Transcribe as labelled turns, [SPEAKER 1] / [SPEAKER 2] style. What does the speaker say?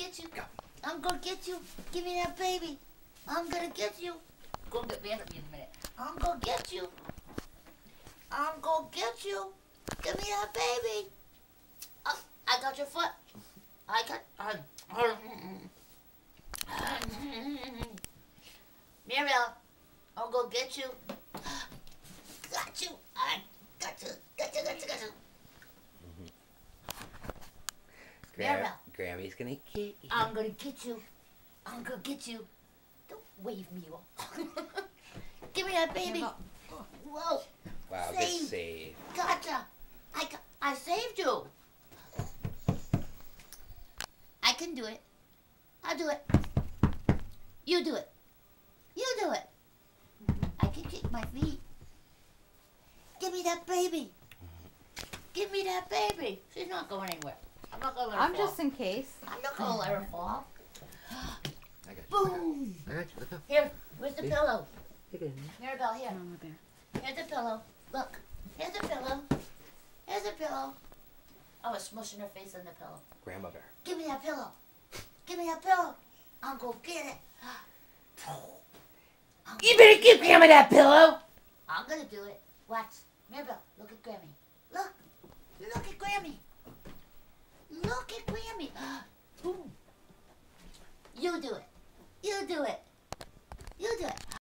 [SPEAKER 1] get you. I'm gonna get you. Give me that baby. I'm gonna get you. Go get me in a minute. I'm gonna get you. I'm gonna get you. Give me that baby. Oh, I got your foot. I got. Muriel, I'll go get you. Got you. I got you. Got you. Got you. Got you. Muriel.
[SPEAKER 2] Grammy's gonna get you.
[SPEAKER 1] I'm gonna get you. I'm gonna get you. Don't wave me off. Give me that baby. Whoa.
[SPEAKER 2] Wow, good save.
[SPEAKER 1] Gotcha. I saved you. I can do it. I'll do it. You do it. You do it. I can kick my feet. Give me that baby. Give me that baby. She's not going anywhere. I'm not gonna let her fall.
[SPEAKER 3] Just in case.
[SPEAKER 1] I'm not gonna let her fall.
[SPEAKER 2] I got you.
[SPEAKER 1] Boom.
[SPEAKER 2] I got you. Look up.
[SPEAKER 1] Here, where's the pillow?
[SPEAKER 2] Take it in.
[SPEAKER 1] Mirabelle, here.
[SPEAKER 3] Mama bear.
[SPEAKER 1] Here's the pillow. Look. Here's the pillow. Here's the pillow. I was smushing her face in the pillow.
[SPEAKER 2] Grandma bear.
[SPEAKER 1] Give me that pillow. Give me that pillow. I'll go get it.
[SPEAKER 3] You better give Grandma that pillow.
[SPEAKER 1] I'm gonna do it. Watch. Mirabelle, look at Grammy. Look. Look at Grammy.